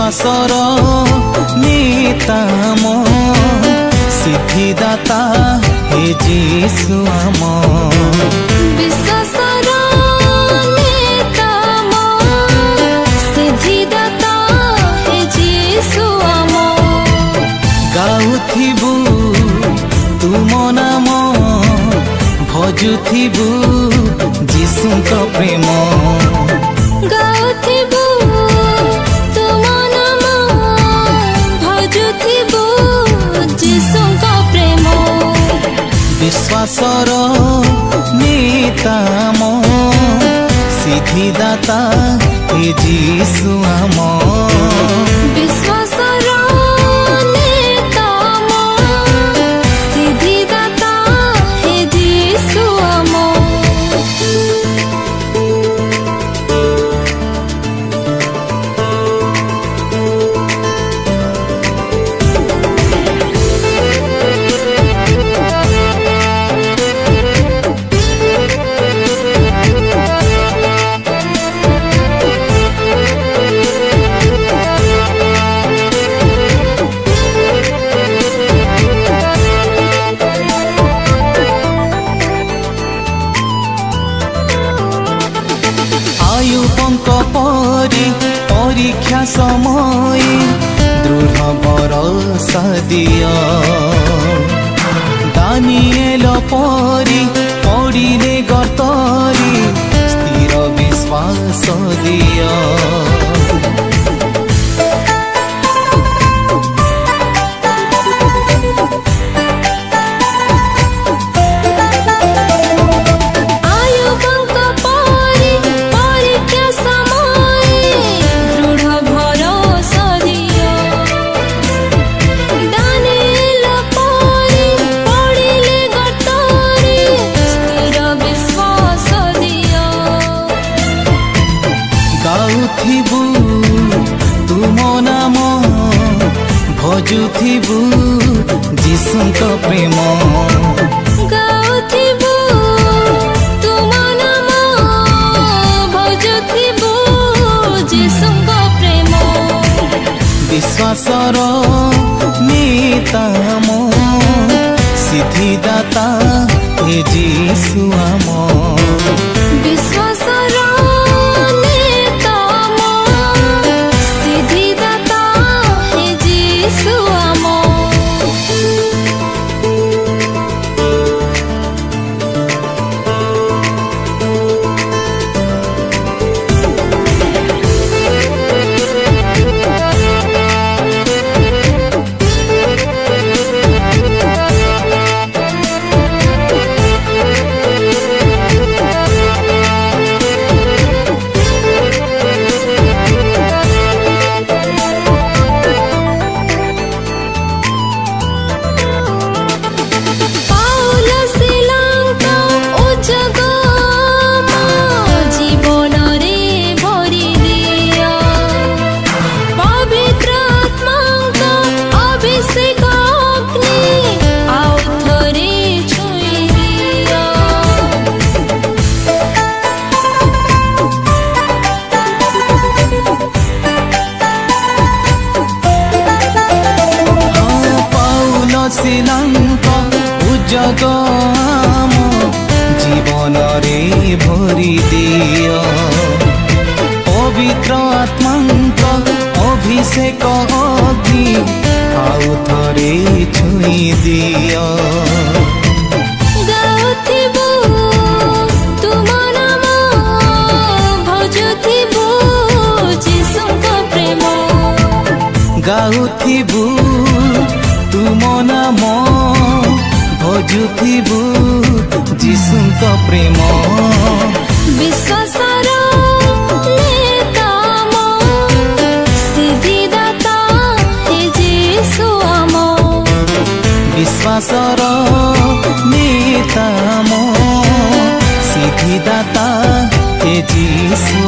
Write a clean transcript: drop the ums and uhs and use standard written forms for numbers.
विश्वासर नेता मो सिद्धिदाता हे जीसु आम विश्वासर नेता मो सिद्धिदाता हे जीसु आम गाउथिबु तुम नाम भजुथिबु जीसुଙ୍କ प्रेम गाउथिबु तुम नाम भजुथिबु जीसुଙ୍କ प्रेम विश्वासर नेता मो सिद्धिदाता हे जीसु आम विश्वासर नेता मो सिद्धिदाता हे जीसु आम आयुपंक परी परीक्षा समय दृढ़ भरोसा दिय दानिएल परी पड़िले गतरी स्थिर विश्वास दिय गाउथिबु तुम नाम भजुथिबु जीसुଙ୍କ प्रेम गाउथिबु तुम नाम भजुथिबु जीसुଙ୍କ प्रेम विश्वासर नेता मो सिद्धिदाता हे जीसु आम विश्वासर नेता मो सिद्धिदाता हे जीसु आम सिलांक उजग आम जीवन रे भरी दिय पवित्र आत्मांक अभिषेक अग्नि आउ थरे छुई दिय गाउथिबु तुम नाम भजुथिबु जीसुଙ୍କ प्रेम गाउथिबु तुम नाम भजुथिबु जीसुଙ୍କ प्रेम विश्वासर नेता मो सिद्धिदाता हे जीसु आम विश्वासर नेता मो सिद्धिदाता हे जीसु